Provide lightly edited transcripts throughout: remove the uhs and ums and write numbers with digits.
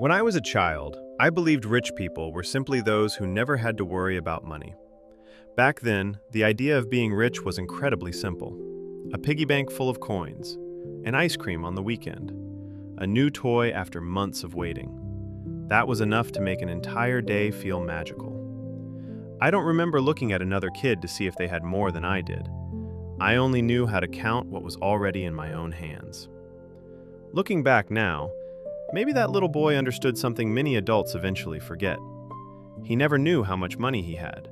When I was a child, I believed rich people were simply those who never had to worry about money. Back then, the idea of being rich was incredibly simple. A piggy bank full of coins, an ice cream on the weekend, a new toy after months of waiting. That was enough to make an entire day feel magical. I don't remember looking at another kid to see if they had more than I did. I only knew how to count what was already in my own hands. Looking back now, maybe that little boy understood something many adults eventually forget. He never knew how much money he had.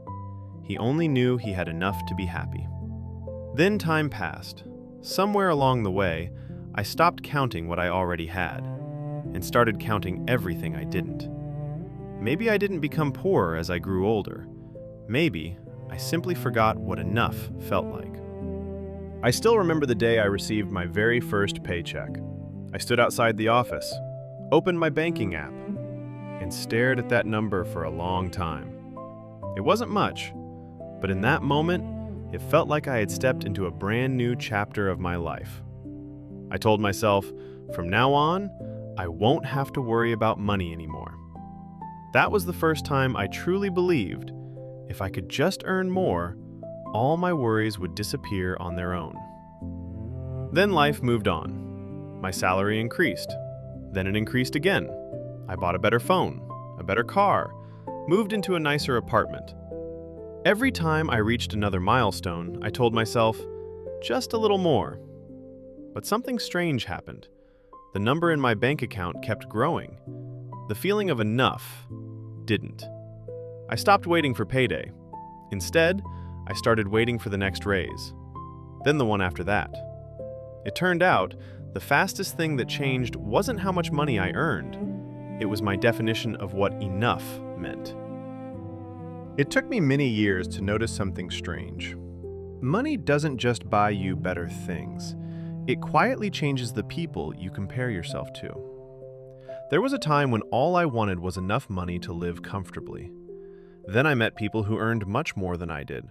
He only knew he had enough to be happy. Then time passed. Somewhere along the way, I stopped counting what I already had and started counting everything I didn't. Maybe I didn't become poorer as I grew older. Maybe I simply forgot what enough felt like. I still remember the day I received my very first paycheck. I stood outside the office, opened my banking app, and stared at that number for a long time. It wasn't much, but in that moment, it felt like I had stepped into a brand new chapter of my life. I told myself, from now on, I won't have to worry about money anymore. That was the first time I truly believed if I could just earn more, all my worries would disappear on their own. Then life moved on. My salary increased. Then it increased again. I bought a better phone, a better car, moved into a nicer apartment. Every time I reached another milestone, I told myself, just a little more. But something strange happened. The number in my bank account kept growing. The feeling of enough didn't. I stopped waiting for payday. Instead, I started waiting for the next raise, then the one after that. It turned out, the fastest thing that changed wasn't how much money I earned. It was my definition of what enough meant. It took me many years to notice something strange. Money doesn't just buy you better things. It quietly changes the people you compare yourself to. There was a time when all I wanted was enough money to live comfortably. Then I met people who earned much more than I did.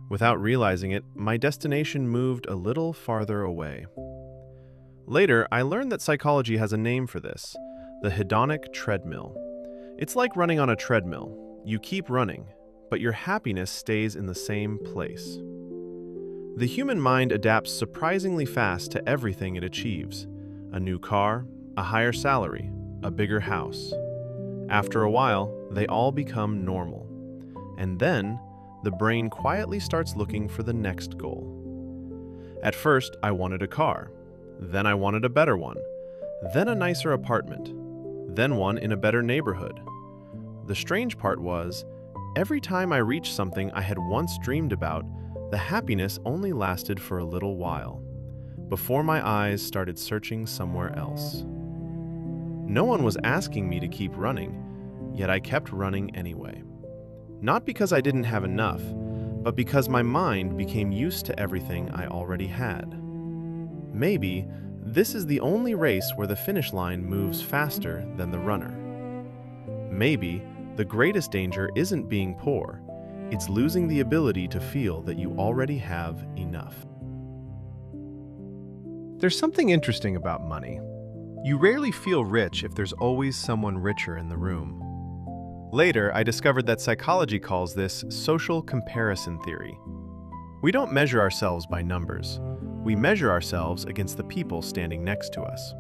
Without realizing it, my destination moved a little farther away. Later, I learned that psychology has a name for this, the Hedonic Treadmill. It's like running on a treadmill. You keep running, but your happiness stays in the same place. The human mind adapts surprisingly fast to everything it achieves. A new car, a higher salary, a bigger house. After a while, they all become normal. And then, the brain quietly starts looking for the next goal. At first, I wanted a car. Then I wanted a better one. Then a nicer apartment. Then one in a better neighborhood. The strange part was, every time I reached something I had once dreamed about, the happiness only lasted for a little while, before my eyes started searching somewhere else. No one was asking me to keep running, yet I kept running anyway. Not because I didn't have enough, but because my mind became used to everything I already had. Maybe this is the only race where the finish line moves faster than the runner. Maybe the greatest danger isn't being poor, it's losing the ability to feel that you already have enough. There's something interesting about money. You rarely feel rich if there's always someone richer in the room. Later, I discovered that psychology calls this social comparison theory. We don't measure ourselves by numbers. We measure ourselves against the people standing next to us.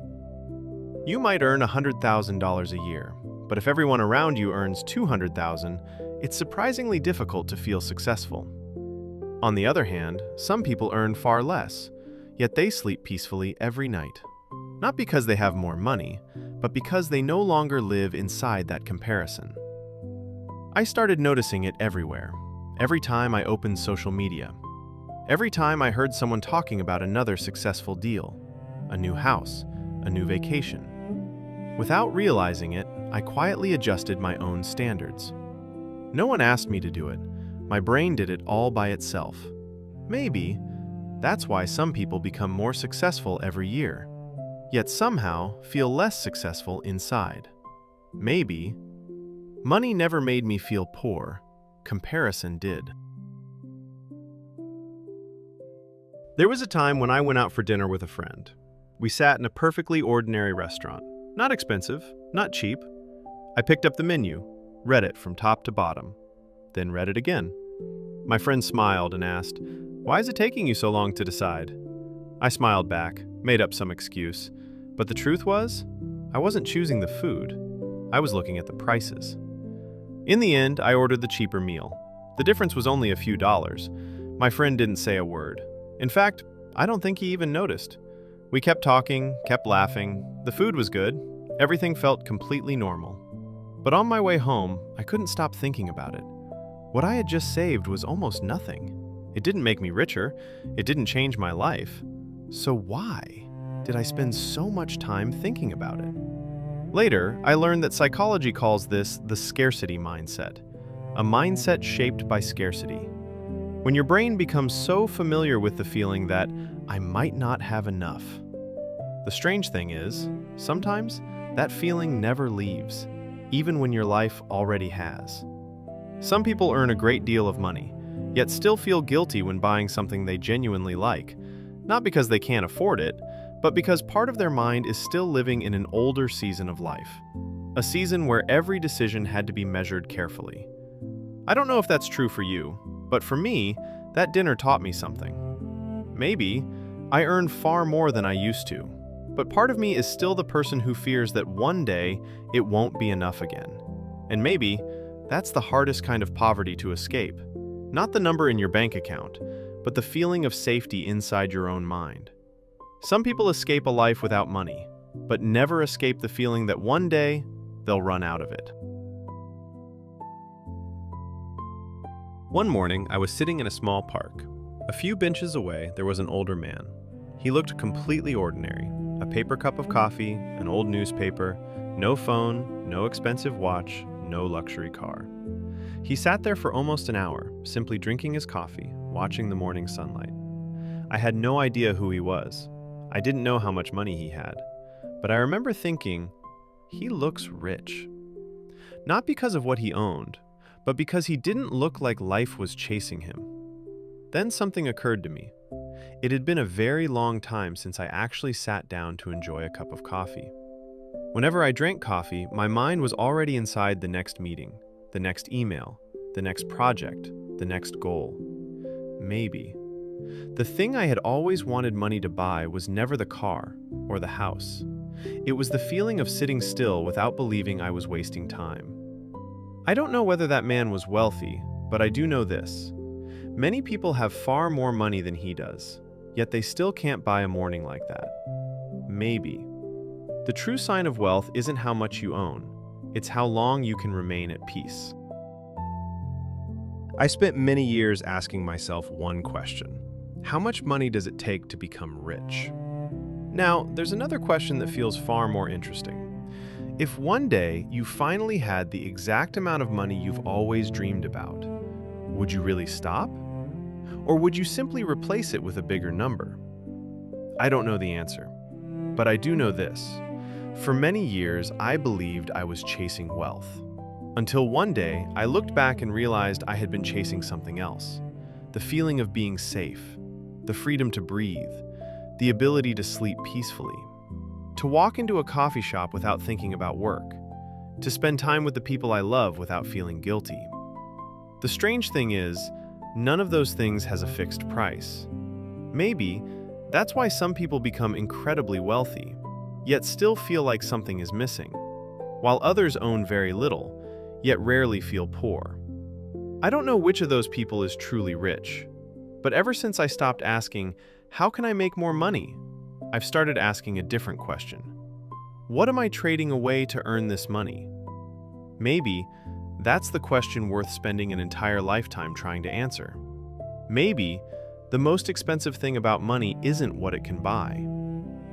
You might earn $100,000 a year, but if everyone around you earns $200,000, it's surprisingly difficult to feel successful. On the other hand, some people earn far less, yet they sleep peacefully every night. Not because they have more money, but because they no longer live inside that comparison. I started noticing it everywhere, every time I opened social media. Every time I heard someone talking about another successful deal, a new house, a new vacation. Without realizing it, I quietly adjusted my own standards. No one asked me to do it. My brain did it all by itself. Maybe that's why some people become more successful every year, yet somehow feel less successful inside. Maybe money never made me feel poor. Comparison did. There was a time when I went out for dinner with a friend. We sat in a perfectly ordinary restaurant. Not expensive, not cheap. I picked up the menu, read it from top to bottom, then read it again. My friend smiled and asked, "Why is it taking you so long to decide?" I smiled back, made up some excuse, but the truth was, I wasn't choosing the food. I was looking at the prices. In the end, I ordered the cheaper meal. The difference was only a few dollars. My friend didn't say a word. In fact, I don't think he even noticed. We kept talking, kept laughing. The food was good. Everything felt completely normal. But on my way home, I couldn't stop thinking about it. What I had just saved was almost nothing. It didn't make me richer. It didn't change my life. So why did I spend so much time thinking about it? Later, I learned that psychology calls this the scarcity mindset, a mindset shaped by scarcity. When your brain becomes so familiar with the feeling that I might not have enough. The strange thing is, sometimes that feeling never leaves, even when your life already has. Some people earn a great deal of money, yet still feel guilty when buying something they genuinely like, not because they can't afford it, but because part of their mind is still living in an older season of life, a season where every decision had to be measured carefully. I don't know if that's true for you, but for me, that dinner taught me something. Maybe I earn far more than I used to, but part of me is still the person who fears that one day it won't be enough again. And maybe that's the hardest kind of poverty to escape. Not the number in your bank account, but the feeling of safety inside your own mind. Some people escape a life without money, but never escape the feeling that one day they'll run out of it. One morning, I was sitting in a small park. A few benches away, there was an older man. He looked completely ordinary. A paper cup of coffee, an old newspaper, no phone, no expensive watch, no luxury car. He sat there for almost an hour, simply drinking his coffee, watching the morning sunlight. I had no idea who he was. I didn't know how much money he had. But I remember thinking, he looks rich. Not because of what he owned, but because he didn't look like life was chasing him. Then something occurred to me. It had been a very long time since I actually sat down to enjoy a cup of coffee. Whenever I drank coffee, my mind was already inside the next meeting, the next email, the next project, the next goal. Maybe. The thing I had always wanted money to buy was never the car or the house. It was the feeling of sitting still without believing I was wasting time. I don't know whether that man was wealthy, but I do know this. Many people have far more money than he does, yet they still can't buy a morning like that. Maybe. The true sign of wealth isn't how much you own, it's how long you can remain at peace. I spent many years asking myself one question. How much money does it take to become rich? Now, there's another question that feels far more interesting. If one day you finally had the exact amount of money you've always dreamed about, would you really stop? Or would you simply replace it with a bigger number? I don't know the answer, but I do know this. For many years, I believed I was chasing wealth. Until one day, I looked back and realized I had been chasing something else. The feeling of being safe, the freedom to breathe, the ability to sleep peacefully, to walk into a coffee shop without thinking about work, to spend time with the people I love without feeling guilty. The strange thing is, none of those things has a fixed price. Maybe that's why some people become incredibly wealthy, yet still feel like something is missing, while others own very little, yet rarely feel poor. I don't know which of those people is truly rich, but ever since I stopped asking, how can I make more money? I've started asking a different question. What am I trading away to earn this money? Maybe that's the question worth spending an entire lifetime trying to answer. Maybe the most expensive thing about money isn't what it can buy.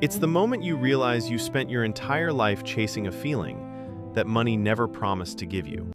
It's the moment you realize you spent your entire life chasing a feeling that money never promised to give you.